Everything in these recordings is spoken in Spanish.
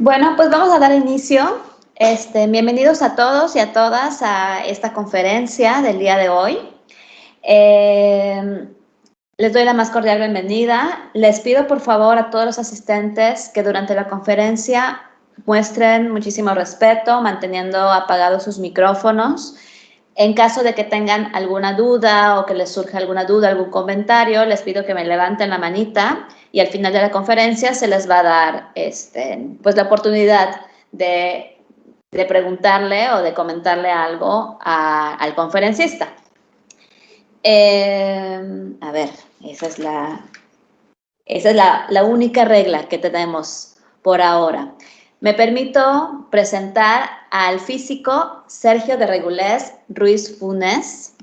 Bueno, pues vamos a dar inicio. Bienvenidos a todos y a todas a esta conferencia del día de hoy. Les doy la más cordial bienvenida. Les pido por favor a todos los asistentes que durante la conferencia muestren muchísimo respeto, manteniendo apagados sus micrófonos. En caso de que tengan alguna duda o que les surja alguna duda, algún comentario, les pido que me levanten la manita y al final de la conferencia se les va a dar pues la oportunidad de preguntarle o de comentarle algo al conferencista. A ver, esa es la única regla que tenemos por ahora. Me permito presentar al físico Sergio de Regulés Ruiz Funes.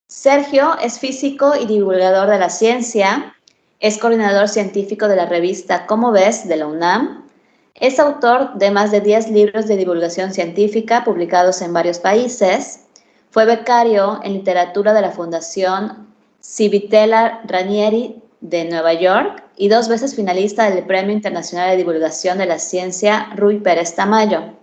Sergio es físico y divulgador de la ciencia, es coordinador científico de la revista Cómo Ves de la UNAM, es autor de más de 10 libros de divulgación científica publicados en varios países, fue becario en literatura de la Fundación Civitella Ranieri de Nueva York y 2 veces finalista del Premio Internacional de Divulgación de la Ciencia Ruy Pérez Tamayo.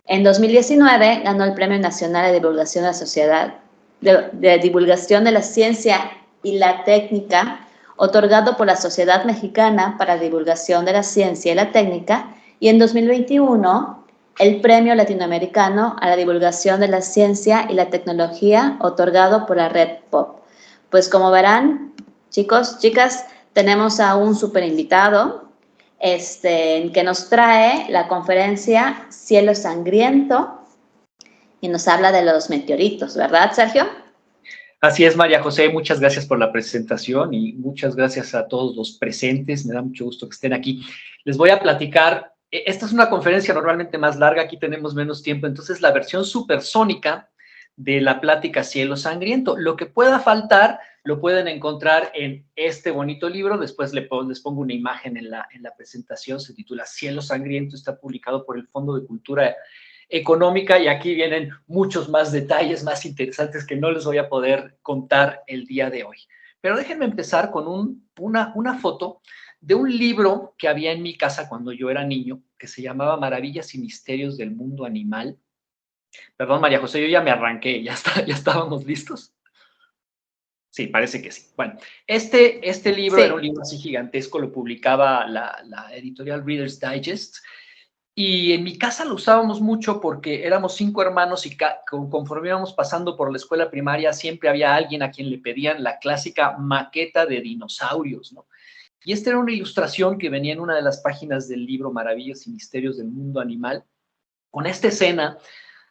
En 2019 ganó el Premio Nacional de Divulgación de la Sociedad de Divulgación de la Ciencia y la Técnica, otorgado por la Sociedad Mexicana para Divulgación de la Ciencia y la Técnica, y en 2021 el Premio Latinoamericano a la Divulgación de la Ciencia y la Tecnología, otorgado por la Red POP. Pues como verán, chicos, chicas, tenemos a un súper invitado que nos trae la conferencia Cielo Sangriento y nos habla de los meteoritos, ¿verdad, Sergio? Así es, María José, muchas gracias por la presentación y muchas gracias a todos los presentes, me da mucho gusto que estén aquí. Les voy a platicar, esta es una conferencia normalmente más larga, aquí tenemos menos tiempo, entonces la versión supersónica de la plática Cielo Sangriento. Lo que pueda faltar lo pueden encontrar en este bonito libro, después les pongo una imagen en la presentación, se titula Cielo Sangriento, está publicado por el Fondo de Cultura Económica y aquí vienen muchos más detalles más interesantes que no les voy a poder contar el día de hoy. Pero déjenme empezar con una foto de un libro que había en mi casa cuando yo era niño, que se llamaba Maravillas y Misterios del Mundo Animal. Perdón, María José, yo ya me arranqué, ya estábamos listos. Sí, parece que sí. Bueno, este libro era un libro así gigantesco, lo publicaba la editorial Reader's Digest. Y en mi casa lo usábamos mucho porque éramos 5 hermanos y conforme íbamos pasando por la escuela primaria, siempre había alguien a quien le pedían la clásica maqueta de dinosaurios, ¿no? Y esta era una ilustración que venía en una de las páginas del libro Maravillas y Misterios del Mundo Animal, con esta escena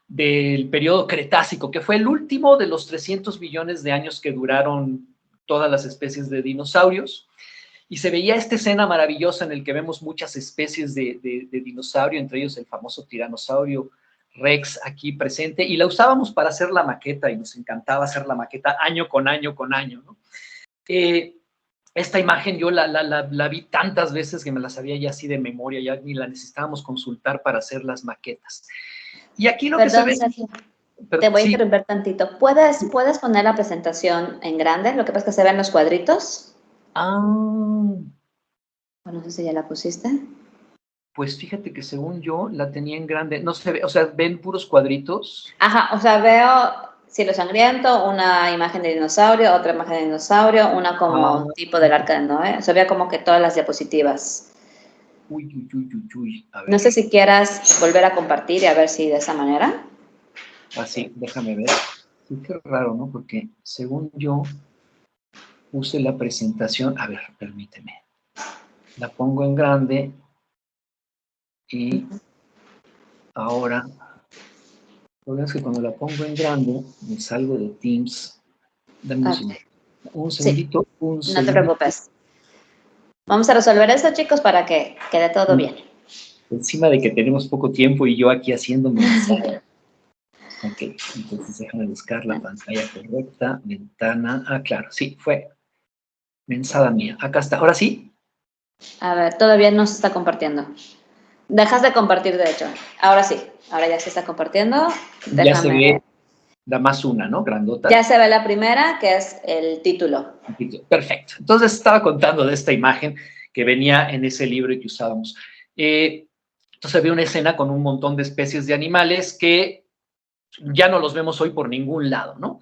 del periodo Cretácico, que fue el último de los 300 millones de años que duraron todas las especies de dinosaurios. Y se veía esta escena maravillosa en la que vemos muchas especies de dinosaurio, entre ellos el famoso tiranosaurio Rex aquí presente, y la usábamos para hacer la maqueta, y nos encantaba hacer la maqueta año con año con año, ¿no? Esta imagen yo la vi tantas veces que me la sabía ya así de memoria, ya ni la necesitábamos consultar para hacer las maquetas. Y aquí lo que se ve... Sergio, te voy a interrumpir tantito. ¿Puedes poner la presentación en grande? Lo que pasa es que se ven los cuadritos. Bueno, no sé si ya la pusiste. Pues fíjate que según yo la tenía en grande. No se ve, o sea, ¿ven puros cuadritos? Ajá, o sea, veo Cielo Sangriento, una imagen de dinosaurio, otra imagen de dinosaurio, una como tipo del Arca de Noé. O sea, veo como que todas las diapositivas. Uy. A ver. No sé si quieras volver a compartir y a ver si de esa manera. Así, déjame ver. Sí, qué raro, ¿no? Porque según yo puse la presentación. A ver, permíteme. La pongo en grande y ahora, lo que es que cuando la pongo en grande me salgo de Teams. Dame un segundito. Sí, un segundito. No te preocupes. Vamos a resolver esto, chicos, para que quede todo bien. Encima de que tenemos poco tiempo y yo aquí haciendo mensaje. Ok, entonces déjame buscar la pantalla correcta, ventana, claro, sí, fue mensada mía, acá está, ¿ahora sí? A ver, todavía no se está compartiendo. Dejas de compartir, de hecho, ahora sí, ahora ya se está compartiendo. Déjame. Ya se ve la más una, ¿no? Grandota. Ya se ve la primera, que es el título. Perfecto, entonces estaba contando de esta imagen que venía en ese libro y que usábamos. Entonces había una escena con un montón de especies de animales que ya no los vemos hoy por ningún lado, ¿no?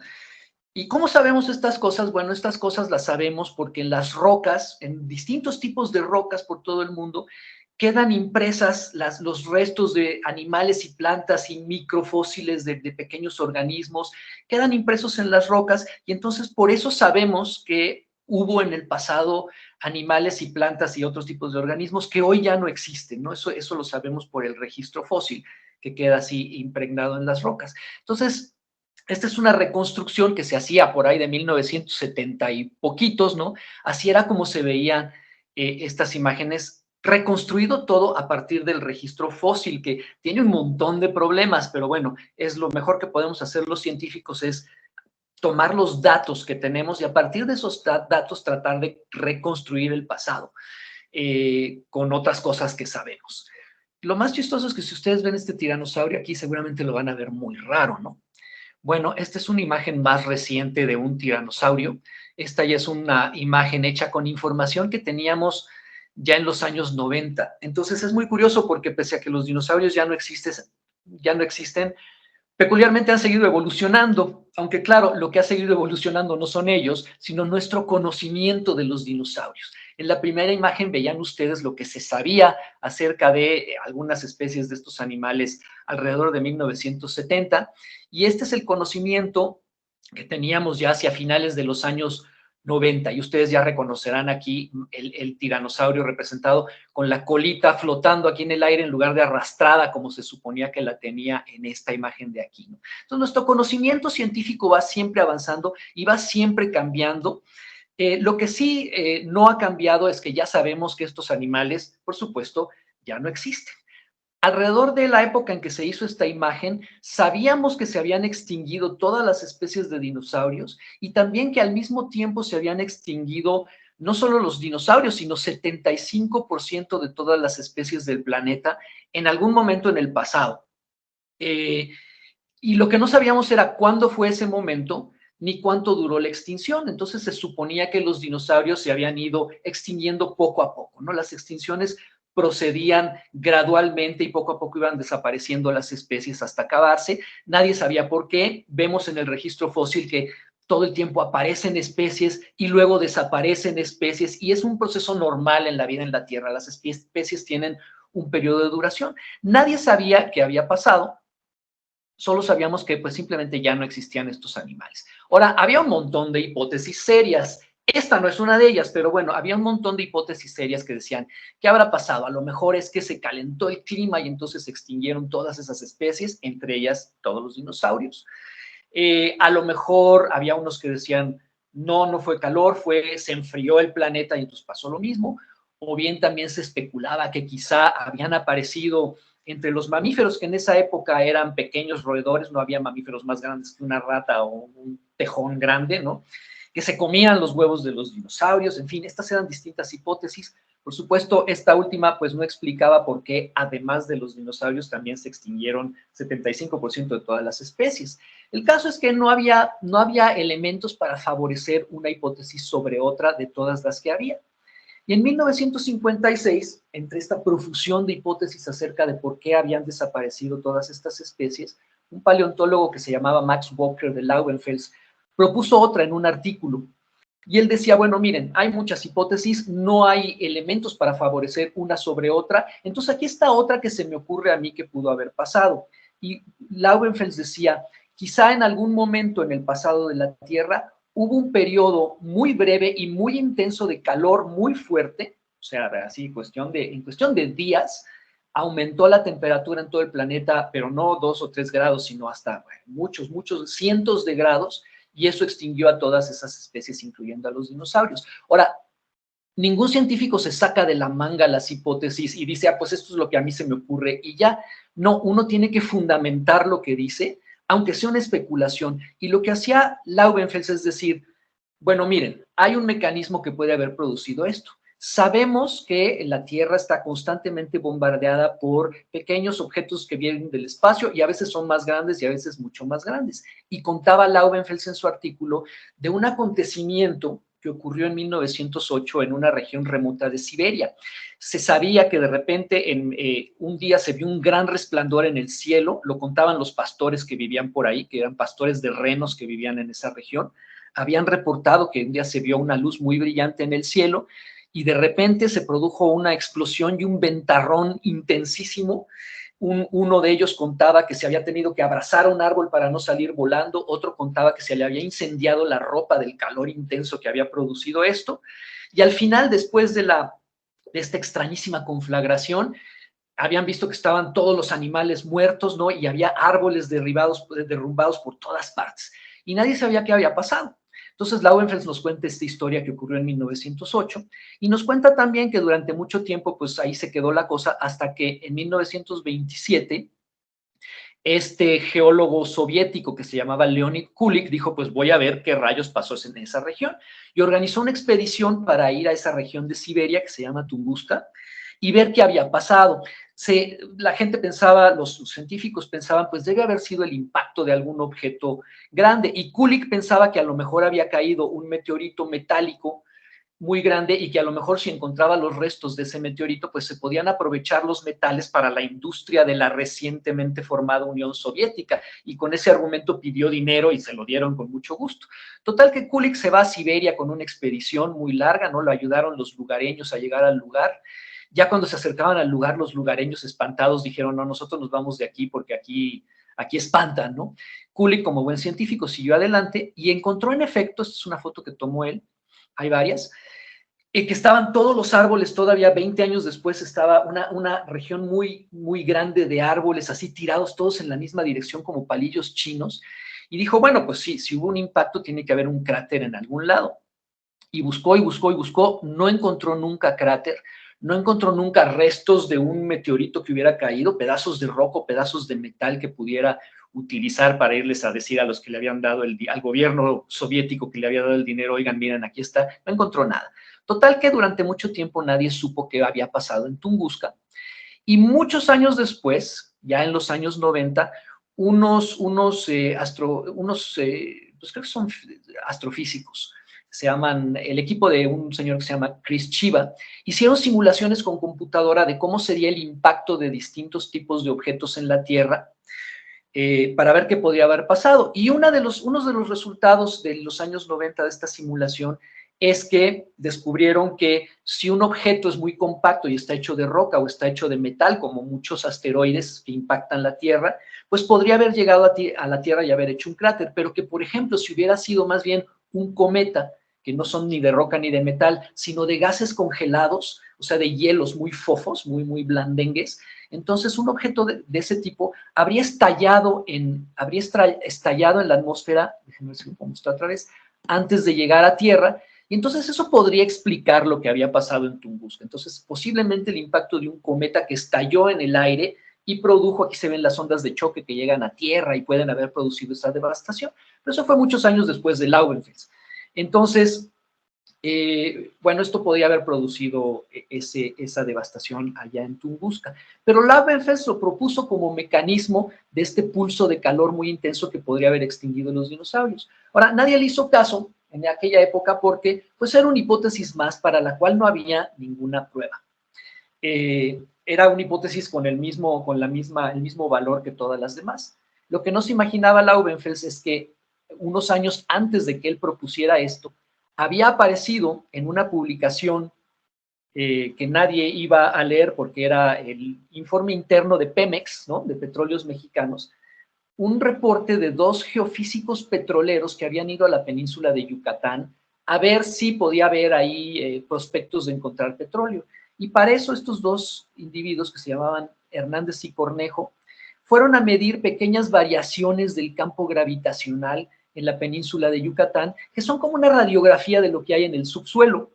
¿Y cómo sabemos estas cosas? Bueno, estas cosas las sabemos porque en las rocas, en distintos tipos de rocas por todo el mundo, quedan impresas los restos de animales y plantas y microfósiles de pequeños organismos, quedan impresos en las rocas y entonces por eso sabemos que hubo en el pasado animales y plantas y otros tipos de organismos que hoy ya no existen, ¿no? Eso lo sabemos por el registro fósil que queda así impregnado en las rocas. Entonces, esta es una reconstrucción que se hacía por ahí de 1970 y poquitos, ¿no? Así era como se veían estas imágenes, reconstruido todo a partir del registro fósil, que tiene un montón de problemas, pero bueno, es lo mejor que podemos hacer los científicos, es tomar los datos que tenemos y a partir de esos datos tratar de reconstruir el pasado con otras cosas que sabemos. Lo más chistoso es que si ustedes ven este tiranosaurio aquí, seguramente lo van a ver muy raro, ¿no? Bueno, esta es una imagen más reciente de un tiranosaurio. Esta ya es una imagen hecha con información que teníamos ya en los años 90. Entonces es muy curioso porque pese a que los dinosaurios ya no existen, peculiarmente han seguido evolucionando, aunque claro, lo que ha seguido evolucionando no son ellos, sino nuestro conocimiento de los dinosaurios. En la primera imagen veían ustedes lo que se sabía acerca de algunas especies de estos animales alrededor de 1970, y este es el conocimiento que teníamos ya hacia finales de los años 90, y ustedes ya reconocerán aquí el tiranosaurio representado con la colita flotando aquí en el aire en lugar de arrastrada como se suponía que la tenía en esta imagen de aquí, ¿no? Entonces, nuestro conocimiento científico va siempre avanzando y va siempre cambiando. Lo que sí no ha cambiado es que ya sabemos que estos animales, por supuesto, ya no existen. Alrededor de la época en que se hizo esta imagen, sabíamos que se habían extinguido todas las especies de dinosaurios y también que al mismo tiempo se habían extinguido no solo los dinosaurios, sino 75% de todas las especies del planeta en algún momento en el pasado. Eh, y lo que no sabíamos era cuándo fue ese momento ni cuánto duró la extinción. Entonces se suponía que los dinosaurios se habían ido extinguiendo poco a poco, ¿no? Las extinciones procedían gradualmente y poco a poco iban desapareciendo las especies hasta acabarse. Nadie sabía por qué. Vemos en el registro fósil que todo el tiempo aparecen especies y luego desaparecen especies y es un proceso normal en la vida en la Tierra. Las especies tienen un periodo de duración. Nadie sabía qué había pasado, solo sabíamos que pues simplemente ya no existían estos animales. Ahora, había un montón de hipótesis serias. Esta no es una de ellas, pero bueno, había un montón de hipótesis serias que decían, ¿qué habrá pasado? A lo mejor es que se calentó el clima y entonces se extinguieron todas esas especies, entre ellas todos los dinosaurios. A lo mejor había unos que decían, no, no fue calor, se enfrió el planeta y entonces pasó lo mismo. O bien también se especulaba que quizá habían aparecido entre los mamíferos, que en esa época eran pequeños roedores, no había mamíferos más grandes que una rata o un tejón grande, ¿no? Que se comían los huevos de los dinosaurios, en fin, estas eran distintas hipótesis. Por supuesto, esta última pues no explicaba por qué, además de los dinosaurios, también se extinguieron 75% de todas las especies. El caso es que no había elementos para favorecer una hipótesis sobre otra de todas las que había. Y en 1956, entre esta profusión de hipótesis acerca de por qué habían desaparecido todas estas especies, un paleontólogo que se llamaba Max Walker de Laubenfels propuso otra en un artículo. Y él decía, bueno, miren, hay muchas hipótesis, no hay elementos para favorecer una sobre otra, entonces aquí está otra que se me ocurre a mí que pudo haber pasado. Y Laubenfels decía, quizá en algún momento en el pasado de la Tierra hubo un periodo muy breve y muy intenso de calor muy fuerte, o sea, así en cuestión de días, aumentó la temperatura en todo el planeta, pero no 2 o 3 grados, sino hasta muchos, cientos de grados, y eso extinguió a todas esas especies, incluyendo a los dinosaurios. Ahora, ningún científico se saca de la manga las hipótesis y dice, pues esto es lo que a mí se me ocurre y ya. No, uno tiene que fundamentar lo que dice, aunque sea una especulación. Y lo que hacía Laubenfels es decir, bueno, miren, hay un mecanismo que puede haber producido esto. Sabemos que la Tierra está constantemente bombardeada por pequeños objetos que vienen del espacio y a veces son más grandes y a veces mucho más grandes. Y contaba Laubenfels en su artículo de un acontecimiento que ocurrió en 1908 en una región remota de Siberia. Se sabía que de repente un día se vio un gran resplandor en el cielo, lo contaban los pastores que vivían por ahí, que eran pastores de renos que vivían en esa región. Habían reportado que un día se vio una luz muy brillante en el cielo y de repente se produjo una explosión y un ventarrón intensísimo. Uno de ellos contaba que se había tenido que abrazar a un árbol para no salir volando, otro contaba que se le había incendiado la ropa del calor intenso que había producido esto, y al final, después de esta extrañísima conflagración, habían visto que estaban todos los animales muertos, ¿no? Y había árboles derrumbados por todas partes, y nadie sabía qué había pasado. Entonces, Laubenfels nos cuenta esta historia que ocurrió en 1908 y nos cuenta también que durante mucho tiempo, pues ahí se quedó la cosa hasta que en 1927 este geólogo soviético que se llamaba Leonid Kulik dijo, pues voy a ver qué rayos pasó en esa región, y organizó una expedición para ir a esa región de Siberia que se llama Tunguska y ver qué había pasado. La gente pensaba, los científicos pensaban, pues debe haber sido el impacto de algún objeto grande, y Kulik pensaba que a lo mejor había caído un meteorito metálico muy grande y que a lo mejor si encontraba los restos de ese meteorito, pues se podían aprovechar los metales para la industria de la recientemente formada Unión Soviética, y con ese argumento pidió dinero y se lo dieron con mucho gusto. Total que Kulik se va a Siberia con una expedición muy larga, ¿no? Lo ayudaron los lugareños a llegar al lugar. Ya cuando se acercaban al lugar, los lugareños espantados dijeron, no, nosotros nos vamos de aquí porque aquí espantan, ¿no? Kulik, como buen científico, siguió adelante y encontró en efecto, esta es una foto que tomó él, hay varias, que estaban todos los árboles, todavía 20 años después estaba una región muy, muy grande de árboles, así tirados todos en la misma dirección como palillos chinos, y dijo, bueno, pues sí, si hubo un impacto tiene que haber un cráter en algún lado. Y buscó y buscó y buscó, no encontró nunca cráter, no encontró nunca restos de un meteorito que hubiera caído, pedazos de roca, pedazos de metal que pudiera utilizar para irles a decir a los que le habían dado al gobierno soviético que le había dado el dinero, oigan, miren, aquí está, no encontró nada. Total que durante mucho tiempo nadie supo qué había pasado en Tunguska, y muchos años después, ya en los años 90, pues creo que son astrofísicos, se llaman, el equipo de un señor que se llama Chris Chiba, hicieron simulaciones con computadora de cómo sería el impacto de distintos tipos de objetos en la Tierra, para ver qué podría haber pasado. Y uno de los resultados de los años 90 de esta simulación es que descubrieron que si un objeto es muy compacto y está hecho de roca o está hecho de metal, como muchos asteroides que impactan la Tierra, pues podría haber llegado a la Tierra y haber hecho un cráter, pero que, por ejemplo, si hubiera sido más bien un cometa, que no son ni de roca ni de metal, sino de gases congelados, o sea, de hielos muy fofos, muy, muy blandengues, entonces un objeto de ese tipo habría estallado en la atmósfera, déjenme ver si lo puedo mostrar otra vez, antes de llegar a Tierra, y entonces eso podría explicar lo que había pasado en Tunguska. Entonces, posiblemente el impacto de un cometa que estalló en el aire y produjo, aquí se ven las ondas de choque que llegan a Tierra y pueden haber producido esa devastación, pero eso fue muchos años después de Laubenfels. Entonces, bueno, esto podría haber producido esa devastación allá en Tunguska, pero Laubenfels lo propuso como mecanismo de este pulso de calor muy intenso que podría haber extinguido los dinosaurios. Ahora, nadie le hizo caso en aquella época porque pues era una hipótesis más para la cual no había ninguna prueba. Era una hipótesis con el mismo valor que todas las demás. Lo que no se imaginaba Laubenfels es que unos años antes de que él propusiera esto, había aparecido en una publicación que nadie iba a leer porque era el informe interno de Pemex, ¿no? De Petróleos Mexicanos, un reporte de 2 geofísicos petroleros que habían ido a la península de Yucatán a ver si podía haber ahí prospectos de encontrar petróleo. Y para eso estos 2 individuos que se llamaban Hernández y Cornejo fueron a medir pequeñas variaciones del campo gravitacional en la península de Yucatán, que son como una radiografía de lo que hay en el subsuelo.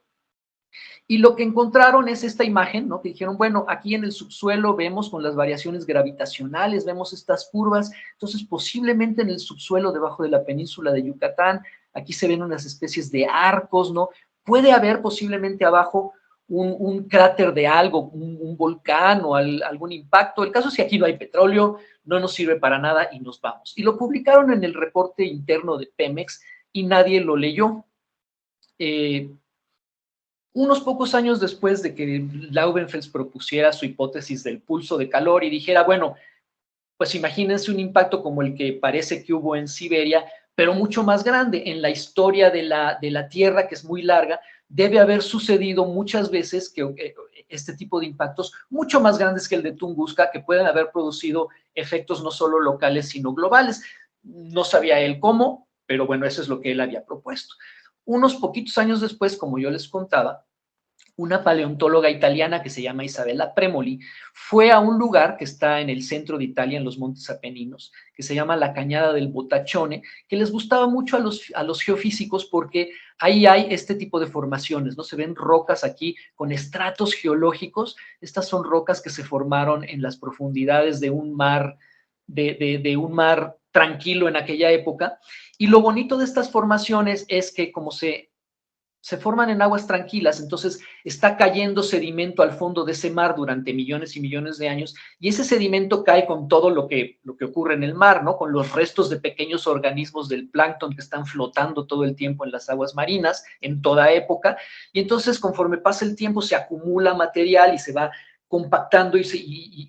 Y lo que encontraron es esta imagen, ¿no? Que dijeron, bueno, aquí en el subsuelo vemos con las variaciones gravitacionales, vemos estas curvas, entonces posiblemente en el subsuelo debajo de la península de Yucatán, aquí se ven unas especies de arcos, ¿no? Puede haber posiblemente abajo un cráter de algo, un volcán o algún impacto. El caso es que aquí no hay petróleo, no nos sirve para nada y nos vamos. Y lo publicaron en el reporte interno de Pemex y nadie lo leyó. Unos pocos años después de que Glaubenfels propusiera su hipótesis del pulso de calor y dijera, bueno, pues imagínense un impacto como el que parece que hubo en Siberia, pero mucho más grande. En la historia de la Tierra, que es muy larga, debe haber sucedido muchas veces que este tipo de impactos mucho más grandes que el de Tunguska, que pueden haber producido efectos no solo locales, sino globales. No sabía él cómo, pero bueno, eso es lo que él había propuesto. Unos poquitos años después, como yo les contaba, una paleontóloga italiana que se llama Isabella Premoli fue a un lugar que está en el centro de Italia, en los Montes Apeninos, que se llama la Cañada del Botachone, que les gustaba mucho a los geofísicos porque ahí hay este tipo de formaciones, ¿no? Se ven rocas aquí con estratos geológicos. Estas son rocas que se formaron en las profundidades de un mar, de un mar tranquilo en aquella época. Y lo bonito de estas formaciones es que como se forman en aguas tranquilas, entonces está cayendo sedimento al fondo de ese mar durante millones y millones de años, y ese sedimento cae con todo lo que ocurre en el mar, ¿no? Con los restos de pequeños organismos del plancton que están flotando todo el tiempo en las aguas marinas, en toda época, y entonces conforme pasa el tiempo se acumula material y se va compactando y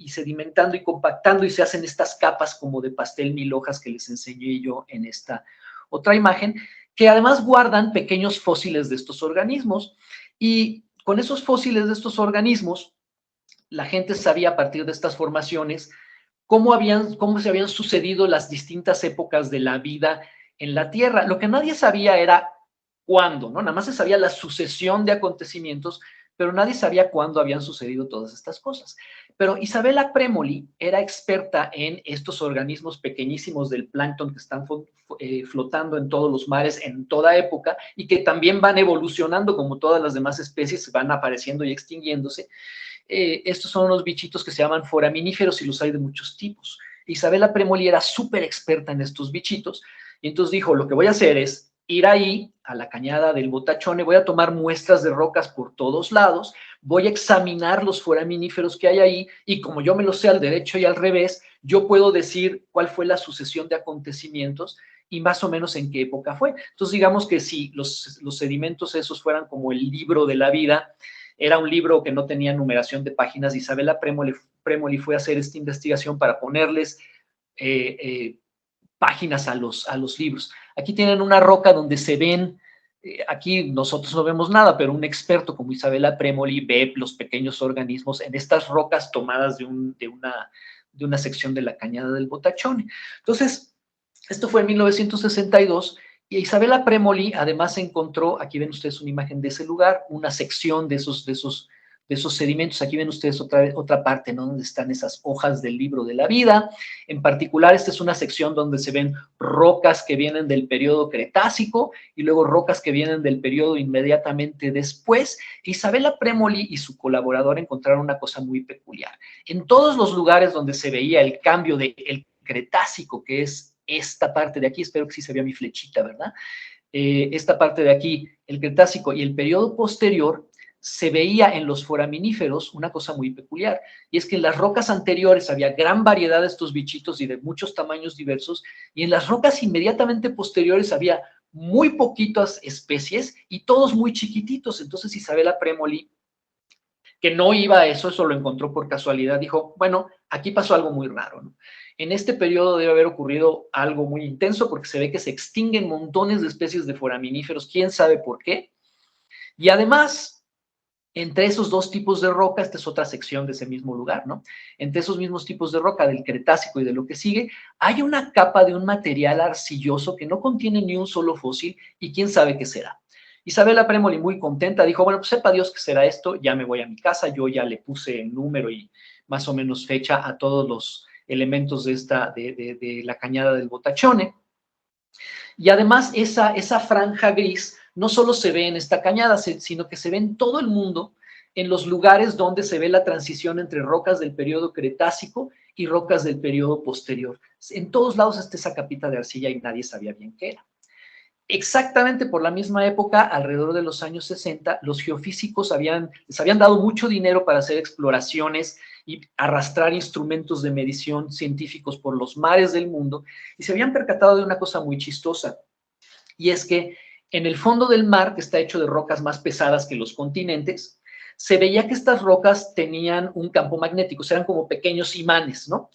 sedimentando y compactando y se hacen estas capas como de pastel mil hojas que les enseñé yo en esta otra imagen, que además guardan pequeños fósiles de estos organismos. Y con esos fósiles de estos organismos, la gente sabía a partir de estas formaciones cómo se habían sucedido las distintas épocas de la vida en la Tierra. Lo que nadie sabía era cuándo, ¿no? Nada más se sabía la sucesión de acontecimientos, pero nadie sabía cuándo habían sucedido todas estas cosas. Pero Isabella Premoli era experta en estos organismos pequeñísimos del plancton que están flotando en todos los mares en toda época y que también van evolucionando como todas las demás especies, van apareciendo y extinguiéndose. Estos son unos bichitos que se llaman foraminíferos y los hay de muchos tipos. Isabella Premoli era súper experta en estos bichitos y entonces dijo, lo que voy a hacer es ir ahí a la cañada del Botachone, voy a tomar muestras de rocas por todos lados, voy a examinar los foraminíferos que hay ahí y como yo me lo sé al derecho y al revés, yo puedo decir cuál fue la sucesión de acontecimientos y más o menos en qué época fue. Entonces digamos que si los sedimentos esos fueran como el libro de la vida, era un libro que no tenía numeración de páginas. Isabella Premoli fue a hacer esta investigación para ponerles páginas a los libros. Aquí tienen una roca donde se ven, aquí nosotros no vemos nada, pero un experto como Isabella Premoli ve los pequeños organismos en estas rocas tomadas de una sección de la cañada del Botachone. Entonces, esto fue en 1962 y Isabella Premoli además encontró, aquí ven ustedes una imagen de ese lugar, una sección de esos sedimentos. Aquí ven ustedes otra parte, ¿no? Donde están esas hojas del libro de la vida. En particular, esta es una sección donde se ven rocas que vienen del periodo Cretácico y luego rocas que vienen del periodo inmediatamente después. Isabella Premoli y su colaborador encontraron una cosa muy peculiar. En todos los lugares donde se veía el cambio del Cretácico, que es esta parte de aquí, espero que sí se vea mi flechita, ¿verdad? Esta parte de aquí, el Cretácico y el periodo posterior, se veía en los foraminíferos una cosa muy peculiar, y es que en las rocas anteriores había gran variedad de estos bichitos y de muchos tamaños diversos, y en las rocas inmediatamente posteriores había muy poquitas especies y todos muy chiquititos. Entonces Isabella Premoli, que no iba a eso lo encontró por casualidad, dijo, bueno, aquí pasó algo muy raro, ¿no? En este periodo debe haber ocurrido algo muy intenso porque se ve que se extinguen montones de especies de foraminíferos, quién sabe por qué. Y además, entre esos dos tipos de roca, esta es otra sección de ese mismo lugar, ¿no? Entre esos mismos tipos de roca, del Cretácico y de lo que sigue, hay una capa de un material arcilloso que no contiene ni un solo fósil y quién sabe qué será. Isabella Premoli, muy contenta, dijo, bueno, pues sepa Dios qué será esto, ya me voy a mi casa, yo ya le puse número y más o menos fecha a todos los elementos de la cañada del Botachone. Y además esa franja gris no solo se ve en esta cañada, sino que se ve en todo el mundo, en los lugares donde se ve la transición entre rocas del periodo Cretácico y rocas del periodo posterior. En todos lados está esa capita de arcilla y nadie sabía bien qué era. Exactamente por la misma época, alrededor de los años 60, los geofísicos les habían dado mucho dinero para hacer exploraciones y arrastrar instrumentos de medición científicos por los mares del mundo, y se habían percatado de una cosa muy chistosa, y es que en el fondo del mar, que está hecho de rocas más pesadas que los continentes, se veía que estas rocas tenían un campo magnético, o sea, eran como pequeños imanes, ¿no?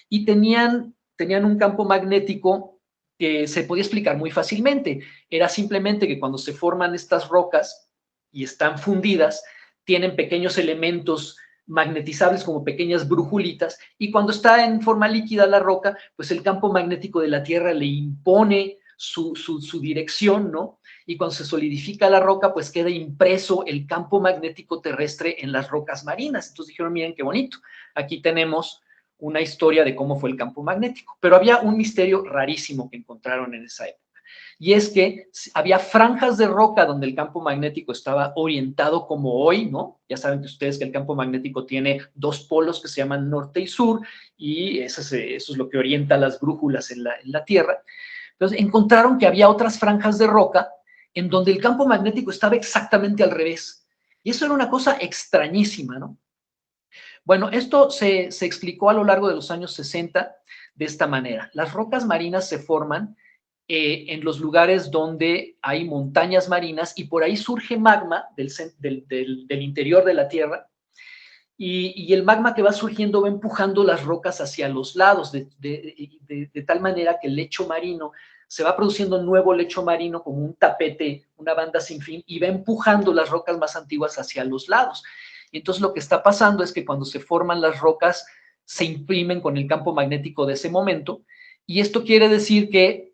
Y tenían un campo magnético que se podía explicar muy fácilmente. Era simplemente que cuando se forman estas rocas y están fundidas, tienen pequeños elementos magnetizables como pequeñas brujulitas, y cuando está en forma líquida la roca, pues el campo magnético de la Tierra le impone su dirección, ¿no? Y cuando se solidifica la roca, pues queda impreso el campo magnético terrestre en las rocas marinas. Entonces dijeron, miren qué bonito, aquí tenemos una historia de cómo fue el campo magnético. Pero había un misterio rarísimo que encontraron en esa época. Y es que había franjas de roca donde el campo magnético estaba orientado como hoy, ¿no? Ya saben que ustedes que el campo magnético tiene dos polos que se llaman norte y sur, y eso es lo que orienta las brújulas en la Tierra. Entonces encontraron que había otras franjas de roca en donde el campo magnético estaba exactamente al revés. Y eso era una cosa extrañísima, ¿no? Bueno, esto se explicó a lo largo de los años 60 de esta manera. Las rocas marinas se forman en los lugares donde hay montañas marinas y por ahí surge magma del interior de la Tierra, y el magma que va surgiendo va empujando las rocas hacia los lados de tal manera que el lecho marino se va produciendo un nuevo lecho marino como un tapete, una banda sin fin, y va empujando las rocas más antiguas hacia los lados. Y entonces lo que está pasando es que cuando se forman las rocas se imprimen con el campo magnético de ese momento, y esto quiere decir que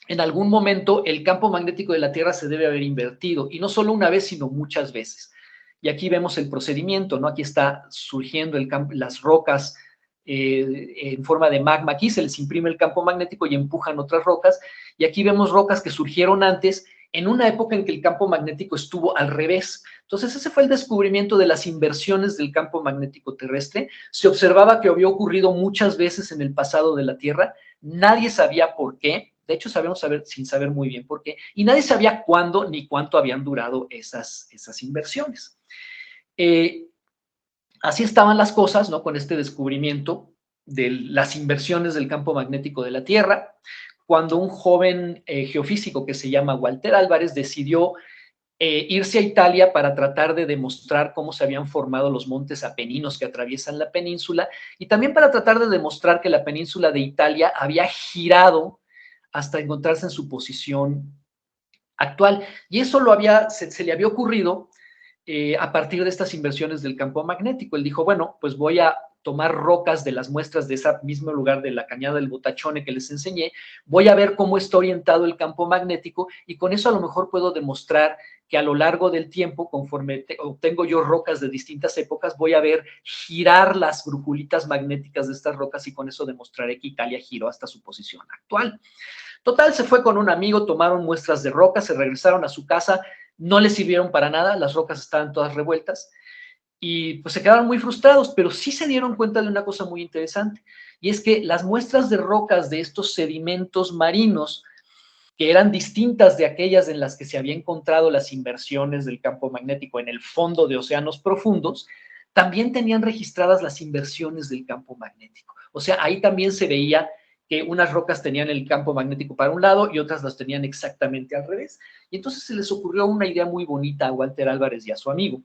en algún momento el campo magnético de la Tierra se debe haber invertido, y no solo una vez, sino muchas veces. Y aquí vemos el procedimiento, ¿no? Aquí está surgiendo las rocas en forma de magma. Aquí se les imprime el campo magnético y empujan otras rocas. Y aquí vemos rocas que surgieron antes, en una época en que el campo magnético estuvo al revés. Entonces, ese fue el descubrimiento de las inversiones del campo magnético terrestre. Se observaba que había ocurrido muchas veces en el pasado de la Tierra. Nadie sabía por qué. De hecho, sabemos sin saber muy bien por qué. Y nadie sabía cuándo ni cuánto habían durado esas inversiones. Así estaban las cosas, ¿no? Con este descubrimiento de las inversiones del campo magnético de la Tierra, cuando un joven geofísico que se llama Walter Álvarez decidió irse a Italia para tratar de demostrar cómo se habían formado los montes apeninos que atraviesan la península, y también para tratar de demostrar que la península de Italia había girado hasta encontrarse en su posición actual. Y eso se le había ocurrido a partir de estas inversiones del campo magnético. Él dijo, bueno, pues voy a tomar rocas de las muestras de ese mismo lugar de la cañada del Botachone que les enseñé, voy a ver cómo está orientado el campo magnético, y con eso a lo mejor puedo demostrar que a lo largo del tiempo, conforme obtengo yo rocas de distintas épocas, voy a ver girar las brujulitas magnéticas de estas rocas, y con eso demostraré que Italia giró hasta su posición actual. Total, se fue con un amigo, tomaron muestras de rocas, se regresaron a su casa, no les sirvieron para nada, las rocas estaban todas revueltas, y pues se quedaron muy frustrados, pero sí se dieron cuenta de una cosa muy interesante, y es que las muestras de rocas de estos sedimentos marinos, que eran distintas de aquellas en las que se había encontrado las inversiones del campo magnético en el fondo de océanos profundos, también tenían registradas las inversiones del campo magnético. O sea, ahí también se veía que unas rocas tenían el campo magnético para un lado y otras las tenían exactamente al revés. Y entonces se les ocurrió una idea muy bonita a Walter Álvarez y a su amigo.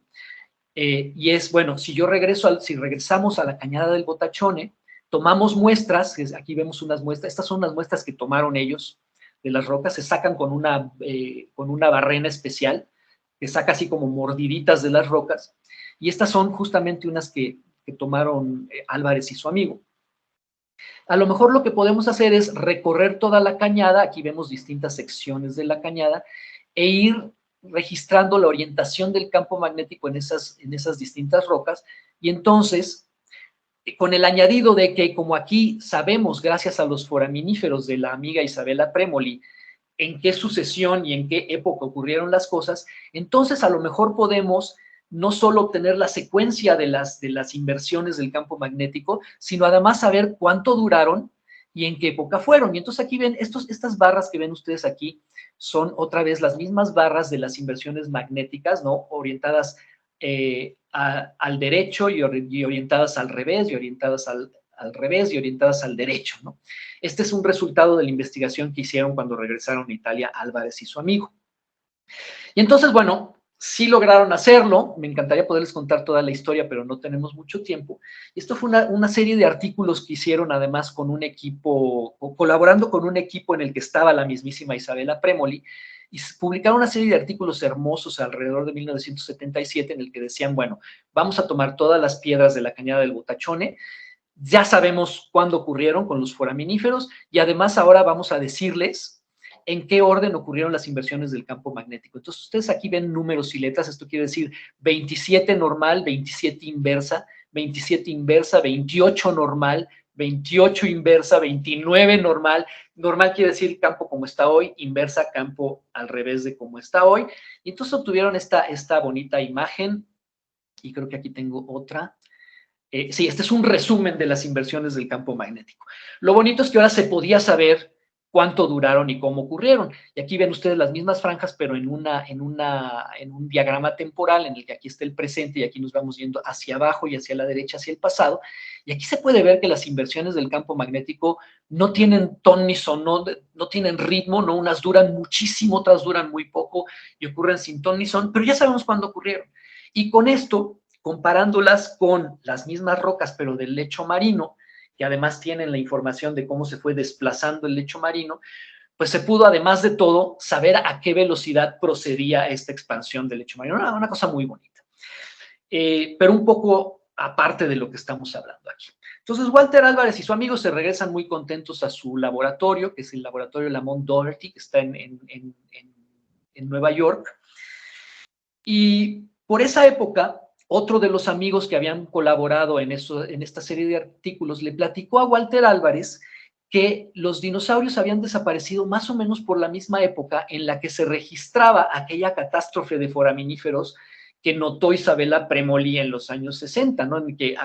Y es, bueno, si regresamos a la cañada del Botachone, tomamos muestras, aquí vemos unas muestras, estas son las muestras que tomaron ellos de las rocas, se sacan con una barrena especial, que saca así como mordiditas de las rocas, y estas son justamente unas que tomaron Álvarez y su amigo. A lo mejor lo que podemos hacer es recorrer toda la cañada, aquí vemos distintas secciones de la cañada, e ir registrando la orientación del campo magnético en esas distintas rocas, y entonces, con el añadido de que como aquí sabemos, gracias a los foraminíferos de la amiga Isabella Premoli, en qué sucesión y en qué época ocurrieron las cosas, entonces a lo mejor podemos no solo obtener la secuencia de las inversiones del campo magnético, sino además saber cuánto duraron y en qué época fueron. Y entonces aquí ven, estas barras que ven ustedes aquí son otra vez las mismas barras de las inversiones magnéticas, ¿no? Orientadas al derecho y orientadas al revés y orientadas al revés y orientadas al derecho, ¿no? Este es un resultado de la investigación que hicieron cuando regresaron a Italia Álvarez y su amigo. Y entonces, bueno, sí lograron hacerlo. Me encantaría poderles contar toda la historia, pero no tenemos mucho tiempo. Y esto fue una serie de artículos que hicieron además con un equipo, colaborando con un equipo en el que estaba la mismísima Isabella Premoli, y publicaron una serie de artículos hermosos alrededor de 1977 en el que decían, bueno, vamos a tomar todas las piedras de la cañada del Botachone, ya sabemos cuándo ocurrieron con los foraminíferos y además ahora vamos a decirles en qué orden ocurrieron las inversiones del campo magnético. Entonces, ustedes aquí ven números y letras, esto quiere decir 27 normal, 27 inversa, 27 inversa, 28 normal, 28 inversa, 29 normal. Normal quiere decir campo como está hoy, inversa campo al revés de como está hoy. Y entonces obtuvieron esta bonita imagen, y creo que aquí tengo otra. Sí, este es un resumen de las inversiones del campo magnético. Lo bonito es que ahora se podía saber cuánto duraron y cómo ocurrieron. Y aquí ven ustedes las mismas franjas, pero en un diagrama temporal en el que aquí está el presente y aquí nos vamos yendo hacia abajo y hacia la derecha, hacia el pasado. Y aquí se puede ver que las inversiones del campo magnético no tienen ton ni son, no tienen ritmo, no, unas duran muchísimo, otras duran muy poco y ocurren sin ton ni son, pero ya sabemos cuándo ocurrieron. Y con esto, comparándolas con las mismas rocas, pero del lecho marino, que además tienen la información de cómo se fue desplazando el lecho marino, pues se pudo, además de todo, saber a qué velocidad procedía esta expansión del lecho marino. Una cosa muy bonita. Pero un poco aparte de lo que estamos hablando aquí. Entonces, Walter Álvarez y su amigo se regresan muy contentos a su laboratorio, que es el laboratorio Lamont Doherty, que está en Nueva York. Y por esa época, otro de los amigos que habían colaborado en esta serie de artículos le platicó a Walter Álvarez que los dinosaurios habían desaparecido más o menos por la misma época en la que se registraba aquella catástrofe de foraminíferos que notó Isabella Premoli en los años 60, ¿no? En que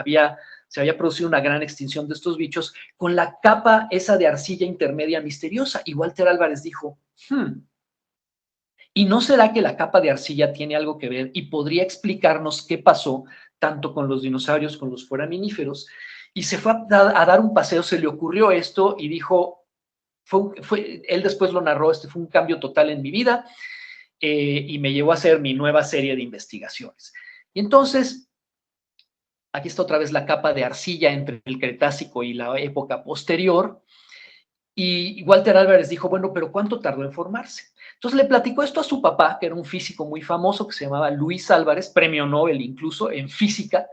se había producido una gran extinción de estos bichos con la capa esa de arcilla intermedia misteriosa. Y Walter Álvarez dijo, ¿y no será que la capa de arcilla tiene algo que ver y podría explicarnos qué pasó tanto con los dinosaurios, con los foraminíferos? Y se fue a dar un paseo, se le ocurrió esto y dijo, él después lo narró, este fue un cambio total en mi vida y me llevó a hacer mi nueva serie de investigaciones. Y entonces, aquí está otra vez la capa de arcilla entre el Cretácico y la época posterior. Y Walter Álvarez dijo, bueno, pero ¿cuánto tardó en formarse? Entonces le platicó esto a su papá, que era un físico muy famoso, que se llamaba Luis Álvarez, premio Nobel incluso en física,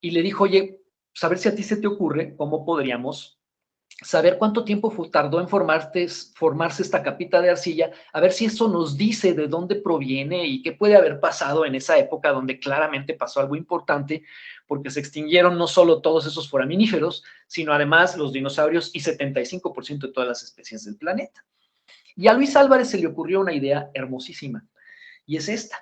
y le dijo, oye, pues a ver si a ti se te ocurre cómo podríamos saber cuánto tiempo tardó en formarse esta capita de arcilla, a ver si eso nos dice de dónde proviene y qué puede haber pasado en esa época donde claramente pasó algo importante, porque se extinguieron no solo todos esos foraminíferos, sino además los dinosaurios y 75% de todas las especies del planeta. Y a Luis Álvarez se le ocurrió una idea hermosísima, y es esta.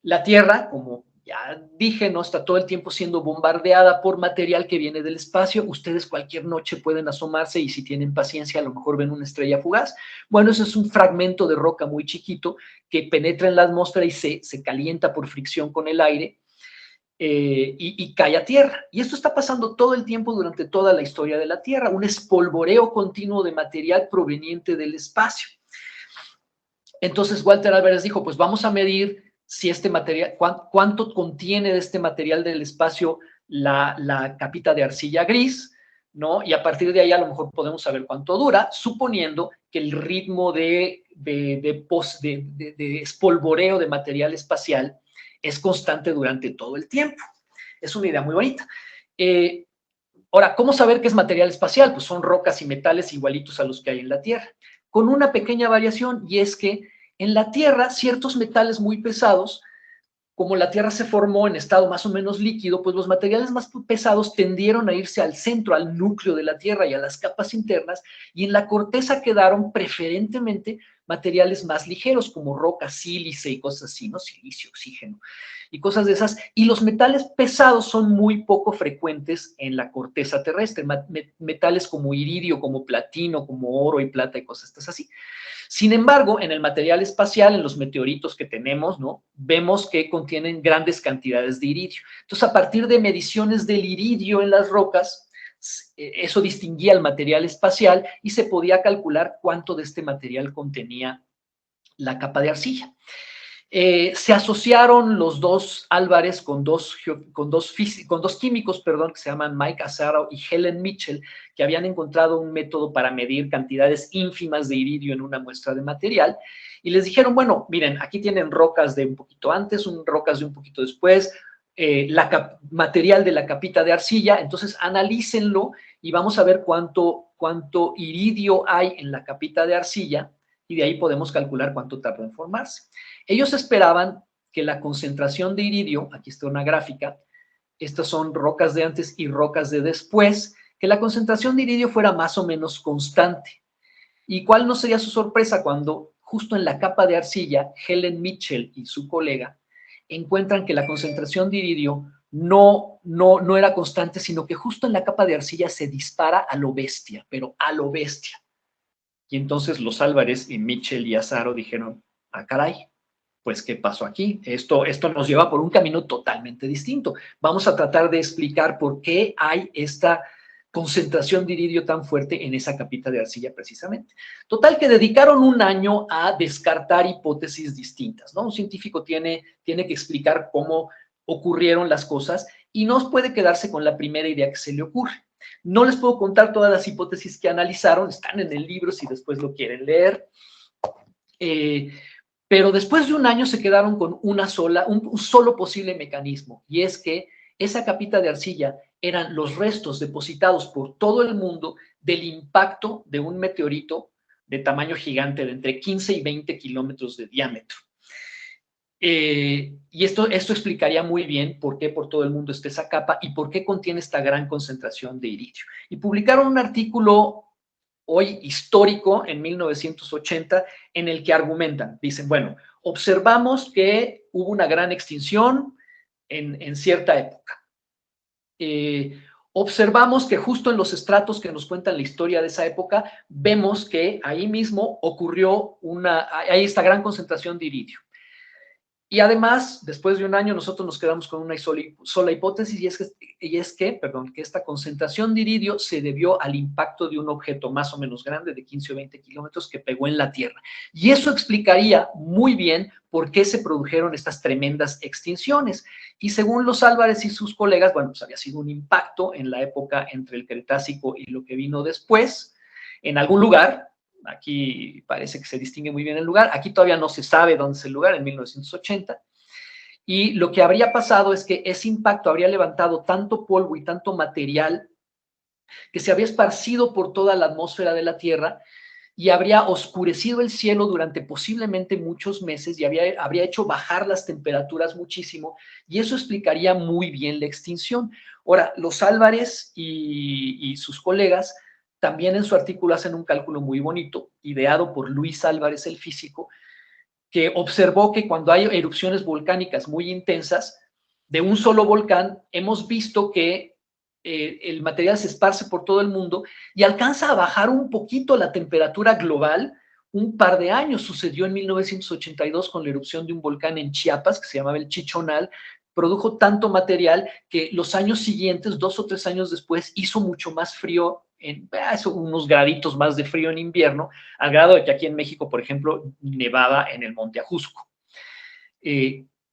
La Tierra, como ya dije, no está todo el tiempo siendo bombardeada por material que viene del espacio. Ustedes cualquier noche pueden asomarse y si tienen paciencia a lo mejor ven una estrella fugaz. Bueno, eso es un fragmento de roca muy chiquito que penetra en la atmósfera y se calienta por fricción con el aire y cae a tierra. Y esto está pasando todo el tiempo durante toda la historia de la Tierra, un espolvoreo continuo de material proveniente del espacio. Entonces Walter Álvarez dijo, pues vamos a medir si este material, cuánto contiene de este material del espacio la capita de arcilla gris, ¿no? Y a partir de ahí a lo mejor podemos saber cuánto dura, suponiendo que el ritmo de espolvoreo de material espacial es constante durante todo el tiempo. Es una idea muy bonita. Ahora, ¿cómo saber qué es material espacial? Pues son rocas y metales igualitos a los que hay en la Tierra, con una pequeña variación, y es que en la Tierra ciertos metales muy pesados, como la Tierra se formó en estado más o menos líquido, pues los materiales más pesados tendieron a irse al centro, al núcleo de la Tierra y a las capas internas, y en la corteza quedaron preferentemente materiales más ligeros, como roca, sílice y cosas así, ¿no? Silicio, oxígeno y cosas de esas. Y los metales pesados son muy poco frecuentes en la corteza terrestre, metales como iridio, como platino, como oro y plata y cosas así. Sin embargo, en el material espacial, en los meteoritos que tenemos, ¿no? Vemos que contienen grandes cantidades de iridio. Entonces, a partir de mediciones del iridio en las rocas, eso distinguía el material espacial y se podía calcular cuánto de este material contenía la capa de arcilla. Se asociaron los dos Álvarez con dos químicos, perdón, que se llaman Mike Azaro y Helen Mitchell, que habían encontrado un método para medir cantidades ínfimas de iridio en una muestra de material, y les dijeron, bueno, miren, aquí tienen rocas de un poquito antes, rocas de un poquito después, material de la capita de arcilla, entonces analícenlo y vamos a ver cuánto iridio hay en la capita de arcilla, y de ahí podemos calcular cuánto tarda en formarse. Ellos esperaban que la concentración de iridio, aquí está una gráfica, estas son rocas de antes y rocas de después, que la concentración de iridio fuera más o menos constante. ¿Y cuál no sería su sorpresa cuando justo en la capa de arcilla, Helen Mitchell y su colega encuentran que la concentración de iridio no era constante, sino que justo en la capa de arcilla se dispara a lo bestia, pero a lo bestia. Y entonces los Álvarez y Mitchell y Azaro dijeron, ah, caray, pues, ¿qué pasó aquí? Esto nos lleva por un camino totalmente distinto. Vamos a tratar de explicar por qué hay esta concentración de iridio tan fuerte en esa capita de arcilla precisamente. Total, que dedicaron un año a descartar hipótesis distintas, ¿no? Un científico tiene que explicar cómo ocurrieron las cosas y no puede quedarse con la primera idea que se le ocurre. No les puedo contar todas las hipótesis que analizaron, están en el libro si después lo quieren leer. Pero después de un año se quedaron con un solo posible mecanismo, y es que esa capita de arcilla eran los restos depositados por todo el mundo del impacto de un meteorito de tamaño gigante de entre 15 y 20 kilómetros de diámetro. Y esto explicaría muy bien por qué por todo el mundo está esa capa y por qué contiene esta gran concentración de iridio. Y publicaron un artículo hoy histórico en 1980 en el que argumentan, dicen, bueno, observamos que hubo una gran extinción en cierta época. Observamos que justo en los estratos que nos cuentan la historia de esa época, vemos que ahí mismo ocurrió hay esta gran concentración de iridio. Y además, después de un año, nosotros nos quedamos con una sola hipótesis, y es que esta concentración de iridio se debió al impacto de un objeto más o menos grande, de 15 o 20 kilómetros, que pegó en la Tierra. Y eso explicaría muy bien por qué se produjeron estas tremendas extinciones. Y según los Álvarez y sus colegas, bueno, pues había sido un impacto en la época entre el Cretácico y lo que vino después, en algún lugar. Aquí parece que se distingue muy bien el lugar. Aquí todavía no se sabe dónde es el lugar, en 1980. Y lo que habría pasado es que ese impacto habría levantado tanto polvo y tanto material que se había esparcido por toda la atmósfera de la Tierra y habría oscurecido el cielo durante posiblemente muchos meses y habría hecho bajar las temperaturas muchísimo, y eso explicaría muy bien la extinción. Ahora, los Álvarez y sus colegas también en su artículo hacen un cálculo muy bonito, ideado por Luis Álvarez, el físico, que observó que cuando hay erupciones volcánicas muy intensas de un solo volcán, hemos visto que el material se esparce por todo el mundo y alcanza a bajar un poquito la temperatura global un par de años. Sucedió en 1982 con la erupción de un volcán en Chiapas que se llamaba el Chichonal. Produjo tanto material que los años siguientes, 2 o 3 años después, hizo mucho más frío, unos graditos más de frío en invierno, al grado de que aquí en México, por ejemplo, nevaba en el Monte Ajusco.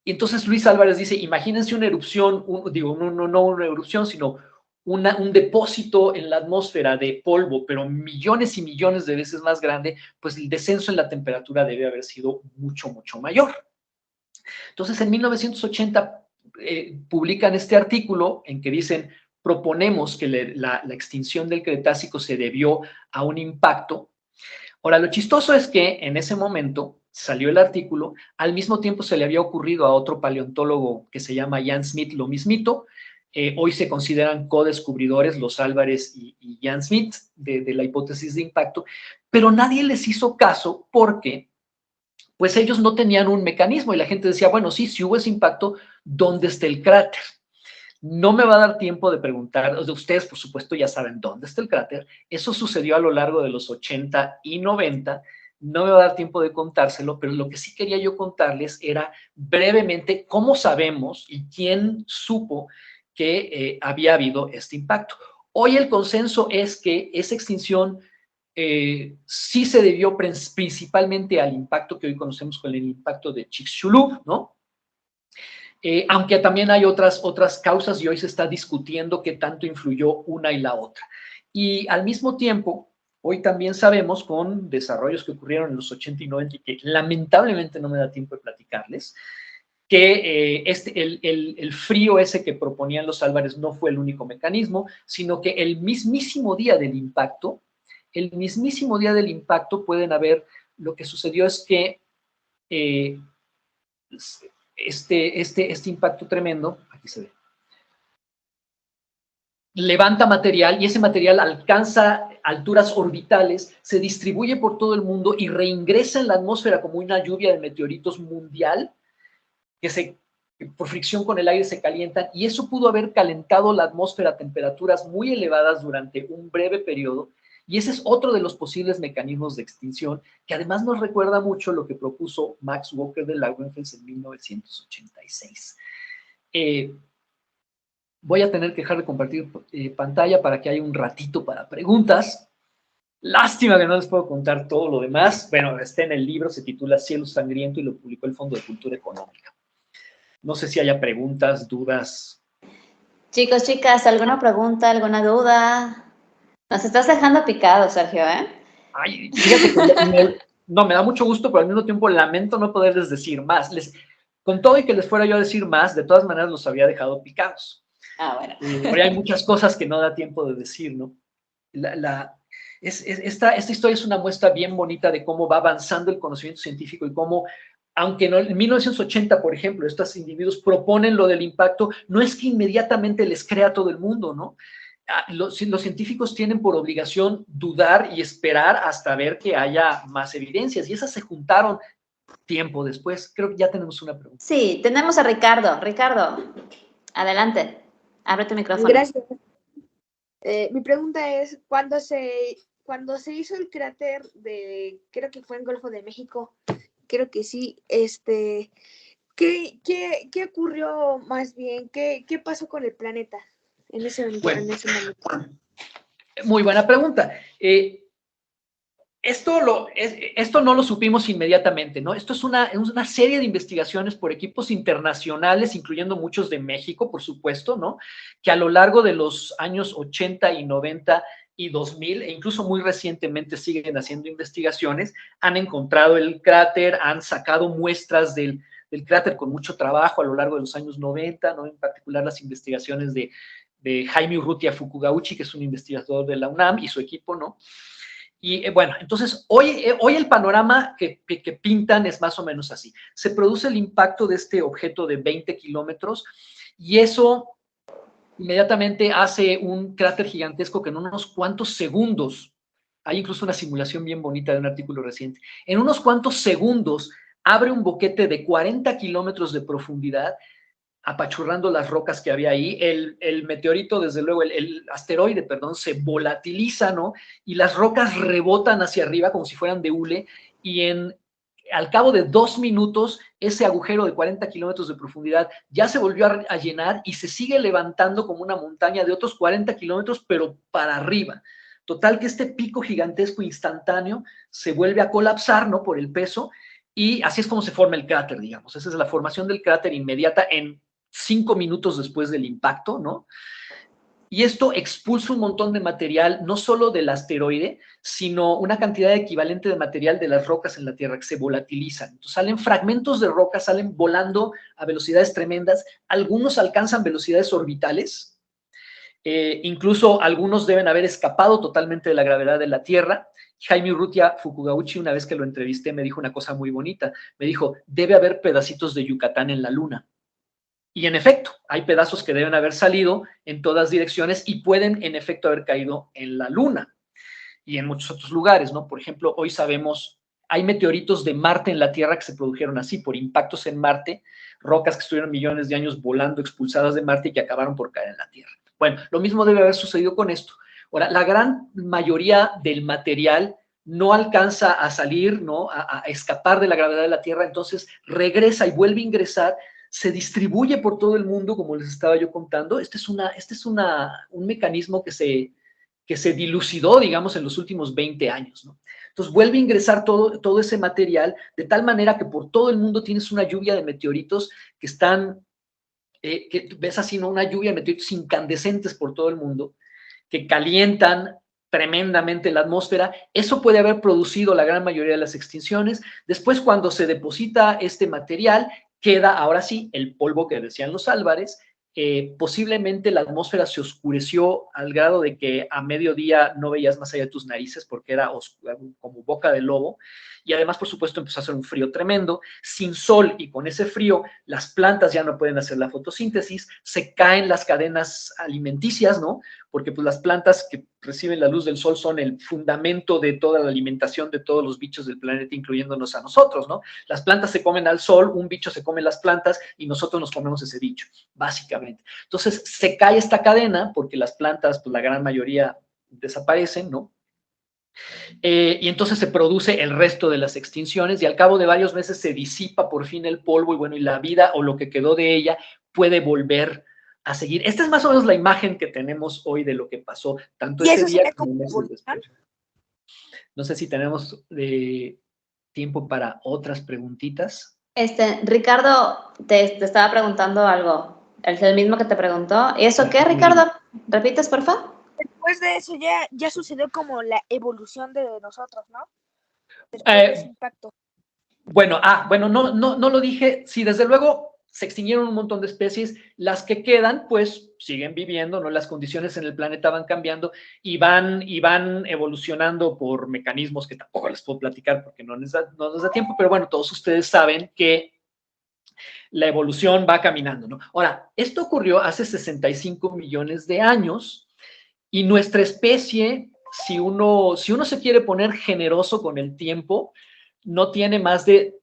Entonces Luis Álvarez dice, imagínense una erupción, no una erupción, sino un depósito en la atmósfera de polvo, pero millones y millones de veces más grande, pues el descenso en la temperatura debe haber sido mucho, mucho mayor. Entonces, en 1980 publican este artículo en que dicen, proponemos que la extinción del Cretácico se debió a un impacto. Ahora, lo chistoso es que en ese momento salió el artículo, al mismo tiempo se le había ocurrido a otro paleontólogo que se llama Jan Smith lo mismito. Hoy se consideran co-descubridores los Álvarez y Jan Smith de la hipótesis de impacto, pero nadie les hizo caso porque pues ellos no tenían un mecanismo y la gente decía, bueno, sí, si hubo ese impacto, ¿dónde está el cráter? No me va a dar tiempo de preguntar, ustedes por supuesto ya saben dónde está el cráter, eso sucedió a lo largo de los 80 y 90, no me va a dar tiempo de contárselo, pero lo que sí quería yo contarles era brevemente cómo sabemos y quién supo que había habido este impacto. Hoy el consenso es que esa extinción sí se debió principalmente al impacto que hoy conocemos con el impacto de Chicxulub, ¿no? Aunque también hay otras causas y hoy se está discutiendo qué tanto influyó una y la otra. Y al mismo tiempo, hoy también sabemos con desarrollos que ocurrieron en los 80 y 90 y que lamentablemente no me da tiempo de platicarles, que el frío ese que proponían los Álvarez no fue el único mecanismo, sino que el mismísimo día del impacto, pueden haber, lo que sucedió es que este impacto tremendo, aquí se ve, levanta material y ese material alcanza alturas orbitales, se distribuye por todo el mundo y reingresa en la atmósfera como una lluvia de meteoritos mundial que por fricción con el aire se calientan, y eso pudo haber calentado la atmósfera a temperaturas muy elevadas durante un breve periodo, y ese es otro de los posibles mecanismos de extinción, que además nos recuerda mucho lo que propuso Max Walker de Laurenfels en 1986. Voy a tener que dejar de compartir pantalla para que haya un ratito para preguntas. Lástima que no les puedo contar todo lo demás. Bueno, está en el libro, se titula Cielo Sangriento y lo publicó el Fondo de Cultura Económica. No sé si haya preguntas, dudas. Chicos, chicas, ¿alguna pregunta, alguna duda? Nos estás dejando picado, Sergio, ¿eh? Ay, fíjate que no, me da mucho gusto, pero al mismo tiempo lamento no poderles decir más. Con todo y que les fuera yo a decir más, de todas maneras los había dejado picados. Ah, bueno. Pero hay muchas cosas que no da tiempo de decir, ¿no? Esta historia es una muestra bien bonita de cómo va avanzando el conocimiento científico y cómo, aunque no, en 1980, por ejemplo, estos individuos proponen lo del impacto, no es que inmediatamente les crea a todo el mundo, ¿no? Los científicos tienen por obligación dudar y esperar hasta ver que haya más evidencias, y esas se juntaron tiempo después. Creo que ya tenemos una pregunta. Sí, tenemos a Ricardo. Ricardo, adelante. Abre tu micrófono. Gracias. Mi pregunta es, cuando se hizo el cráter creo que fue en Golfo de México, creo que sí, ¿qué ocurrió más bien? ¿Qué pasó con el planeta en ese momento? Muy buena pregunta. Esto no lo supimos inmediatamente, ¿no? Esto es una serie de investigaciones por equipos internacionales, incluyendo muchos de México, por supuesto, ¿no? Que a lo largo de los años 80 y 90 y 2000, e incluso muy recientemente siguen haciendo investigaciones, han encontrado el cráter, han sacado muestras del cráter con mucho trabajo a lo largo de los años 90, ¿no? En particular las investigaciones de Jaime Urrutia Fukugauchi, que es un investigador de la UNAM, y su equipo, ¿no? Y bueno, entonces hoy el panorama que pintan es más o menos así. Se produce el impacto de este objeto de 20 kilómetros y eso inmediatamente hace un cráter gigantesco que en unos cuantos segundos, hay incluso una simulación bien bonita de un artículo reciente, en unos cuantos segundos abre un boquete de 40 kilómetros de profundidad, apachurrando las rocas que había ahí. El meteorito, desde luego, el asteroide, perdón, se volatiliza, ¿no? Y las rocas rebotan hacia arriba como si fueran de hule, y al cabo de 2 minutos, ese agujero de 40 kilómetros de profundidad ya se volvió a llenar y se sigue levantando como una montaña de otros 40 kilómetros, pero para arriba. Total que este pico gigantesco instantáneo se vuelve a colapsar, ¿no? Por el peso, y así es como se forma el cráter, digamos. Esa es la formación del cráter inmediata en 5 minutos después del impacto, ¿no? Y esto expulsa un montón de material, no solo del asteroide, sino una cantidad equivalente de material de las rocas en la Tierra que se volatilizan. Entonces salen fragmentos de rocas, salen volando a velocidades tremendas, algunos alcanzan velocidades orbitales, incluso algunos deben haber escapado totalmente de la gravedad de la Tierra. Jaime Urrutia Fukugauchi, una vez que lo entrevisté, me dijo una cosa muy bonita. Me dijo, debe haber pedacitos de Yucatán en la Luna. Y en efecto, hay pedazos que deben haber salido en todas direcciones y pueden en efecto haber caído en la Luna y en muchos otros lugares, ¿no? Por ejemplo, hoy sabemos, hay meteoritos de Marte en la Tierra que se produjeron así, por impactos en Marte, rocas que estuvieron millones de años volando, expulsadas de Marte y que acabaron por caer en la Tierra. Bueno, lo mismo debe haber sucedido con esto. Ahora, la gran mayoría del material no alcanza a salir, ¿no? A escapar de la gravedad de la Tierra, entonces regresa y vuelve a ingresar, se distribuye por todo el mundo, como les estaba yo contando. Este es un mecanismo que que se dilucidó, digamos, en los últimos 20 años, ¿no? Entonces vuelve a ingresar todo ese material de tal manera que por todo el mundo tienes una lluvia de meteoritos que están, que ves así, ¿no? Una lluvia de meteoritos incandescentes por todo el mundo, que calientan tremendamente la atmósfera. Eso puede haber producido la gran mayoría de las extinciones. Después, cuando se deposita este material, queda ahora sí el polvo que decían los Álvarez. Posiblemente la atmósfera se oscureció al grado de que a mediodía no veías más allá de tus narices porque era como boca de lobo. Y además, por supuesto, empezó a hacer un frío tremendo. Sin sol y con ese frío, las plantas ya no pueden hacer la fotosíntesis, se caen las cadenas alimenticias, ¿no? Porque pues las plantas que reciben la luz del sol son el fundamento de toda la alimentación de todos los bichos del planeta, incluyéndonos a nosotros, ¿no? Las plantas se comen al sol, un bicho se come las plantas y nosotros nos comemos ese bicho, básicamente. Entonces se cae esta cadena porque las plantas, pues la gran mayoría desaparecen, ¿no? Y entonces se produce el resto de las extinciones y al cabo de varios meses se disipa por fin el polvo y bueno, y la vida o lo que quedó de ella puede volver a seguir. Esta es más o menos la imagen que tenemos hoy de lo que pasó tanto ese día como meses después. No sé si tenemos tiempo para otras preguntitas. Ricardo, te estaba preguntando algo. Es el mismo que te preguntó. ¿Y eso qué, Ricardo? ¿Repites, por favor? Después de eso ya sucedió como la evolución de nosotros, ¿no? Después de ese impacto. Bueno, no lo dije. Sí, desde luego se extinguieron un montón de especies. Las que quedan, pues, siguen viviendo, ¿no? Las condiciones en el planeta van cambiando y van evolucionando por mecanismos que tampoco les puedo platicar porque no nos da tiempo, pero bueno, todos ustedes saben que la evolución va caminando, ¿no? Ahora, esto ocurrió hace 65 millones de años y nuestra especie, si uno se quiere poner generoso con el tiempo, no tiene más de,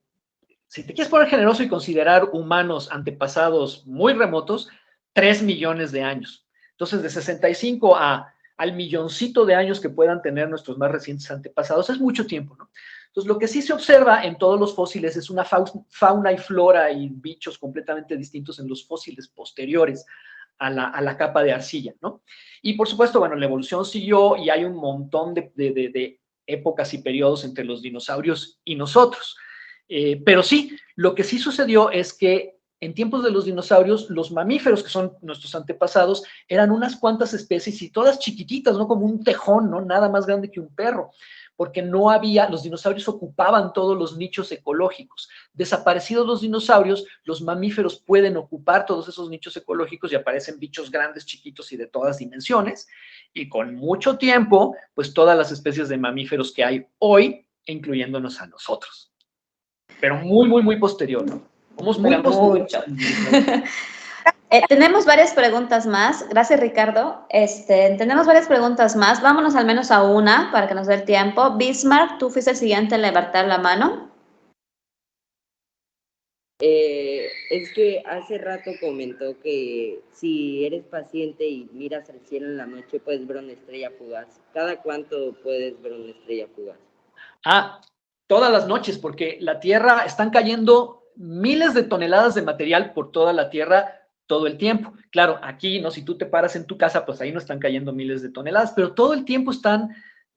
si te quieres poner generoso y considerar humanos antepasados muy remotos, 3 millones de años. Entonces, de 65 al milloncito de años que puedan tener nuestros más recientes antepasados, es mucho tiempo, ¿no? Entonces, lo que sí se observa en todos los fósiles es una fauna y flora y bichos completamente distintos en los fósiles posteriores a la capa de arcilla, ¿no? Y por supuesto, bueno, la evolución siguió y hay un montón de épocas y periodos entre los dinosaurios y nosotros. Pero sí, lo que sí sucedió es que en tiempos de los dinosaurios, los mamíferos, que son nuestros antepasados, eran unas cuantas especies y todas chiquititas, ¿no? Como un tejón, ¿no? Nada más grande que un perro, porque no había, los dinosaurios ocupaban todos los nichos ecológicos. Desaparecidos los dinosaurios, los mamíferos pueden ocupar todos esos nichos ecológicos y aparecen bichos grandes, chiquitos y de todas dimensiones. Y con mucho tiempo, pues todas las especies de mamíferos que hay hoy, incluyéndonos a nosotros. Pero muy, muy, muy posterior, ¿no? Somos muy posterior. Mucho. Tenemos varias preguntas más. Gracias, Ricardo. Tenemos varias preguntas más. Vámonos al menos a una para que nos dé el tiempo. Bismarck, tú fuiste el siguiente en levantar la mano. Es que hace rato comentó que si eres paciente y miras al cielo en la noche puedes ver una estrella fugaz. ¿Cada cuánto puedes ver una estrella fugaz? Todas las noches, porque la Tierra, están cayendo miles de toneladas de material por toda la Tierra todo el tiempo. Claro, aquí, ¿no? Si tú te paras en tu casa, pues ahí no están cayendo miles de toneladas, pero todo el tiempo están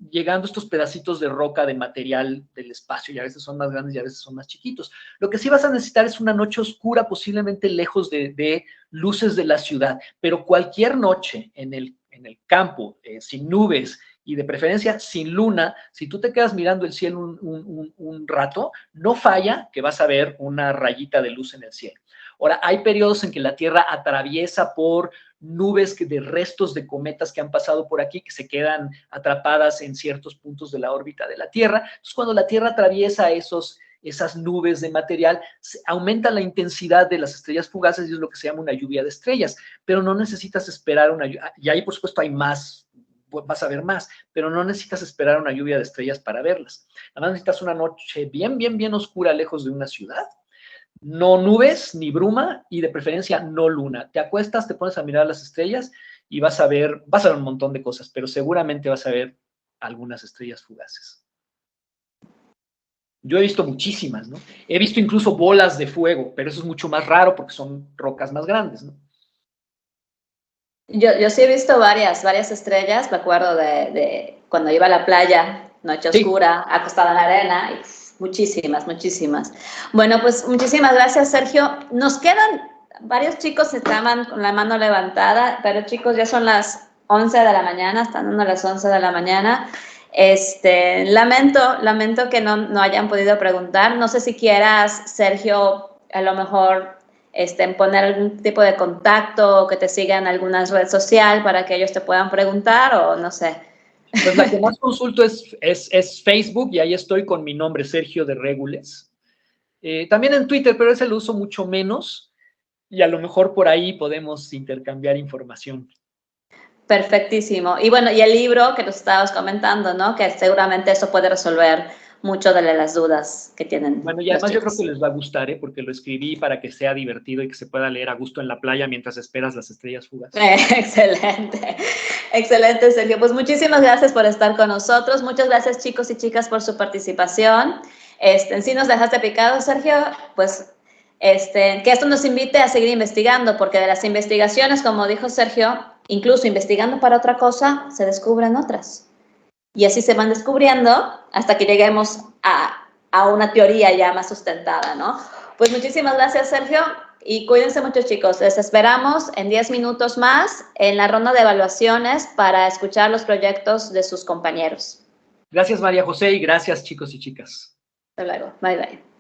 llegando estos pedacitos de roca, de material del espacio, y a veces son más grandes y a veces son más chiquitos. Lo que sí vas a necesitar es una noche oscura, posiblemente lejos de luces de la ciudad, pero cualquier noche en el campo, sin nubes, y de preferencia sin luna, si tú te quedas mirando el cielo un rato, no falla que vas a ver una rayita de luz en el cielo. Ahora, hay periodos en que la Tierra atraviesa por nubes de restos de cometas que han pasado por aquí, que se quedan atrapadas en ciertos puntos de la órbita de la Tierra. Entonces, cuando la Tierra atraviesa esas nubes de material, aumenta la intensidad de las estrellas fugaces y es lo que se llama una lluvia de estrellas, pero no necesitas esperar una lluvia, y ahí por supuesto hay más, vas a ver más, pero no necesitas esperar una lluvia de estrellas para verlas. Nada más necesitas una noche bien, bien, bien oscura lejos de una ciudad, no nubes ni bruma y de preferencia no luna. Te acuestas, te pones a mirar las estrellas y vas a ver un montón de cosas, pero seguramente vas a ver algunas estrellas fugaces. Yo he visto muchísimas, ¿no? He visto incluso bolas de fuego, pero eso es mucho más raro porque son rocas más grandes, ¿no? Yo sí he visto varias estrellas, me acuerdo de cuando iba a la playa, noche Sí. oscura, acostada en la arena, y muchísimas. Bueno, pues muchísimas gracias, Sergio. Nos quedan, varios chicos estaban con la mano levantada, pero chicos, ya son las 11 de la mañana, están dando las 11 de la mañana. Lamento que no hayan podido preguntar. No sé si quieras, Sergio, a lo mejor poner algún tipo de contacto o que te sigan en alguna red social para que ellos te puedan preguntar o no sé. Pues la que más consulto es Facebook y ahí estoy con mi nombre, Sergio de Régules. También en Twitter, pero ese lo uso mucho menos y a lo mejor por ahí podemos intercambiar información. Perfectísimo. Y bueno, y el libro que nos estabas comentando, ¿no? Que seguramente eso puede resolver muchas de las dudas que tienen Bueno, y los además yo creo chicos. que les va a gustar, porque lo escribí para que sea divertido y que se pueda leer a gusto en la playa mientras esperas las estrellas fugaces. Excelente, Sergio. Pues muchísimas gracias por estar con nosotros. Muchas gracias, chicos y chicas, por su participación. Sí nos dejaste picado, Sergio, pues que esto nos invite a seguir investigando, porque de las investigaciones, como dijo Sergio, incluso investigando para otra cosa, se descubren otras. Y así se van descubriendo hasta que lleguemos a una teoría ya más sustentada, ¿no? Pues muchísimas gracias, Sergio, y cuídense mucho, chicos. Les esperamos en 10 minutos más en la ronda de evaluaciones para escuchar los proyectos de sus compañeros. Gracias, María José, y gracias, chicos y chicas. Hasta luego. Bye, bye.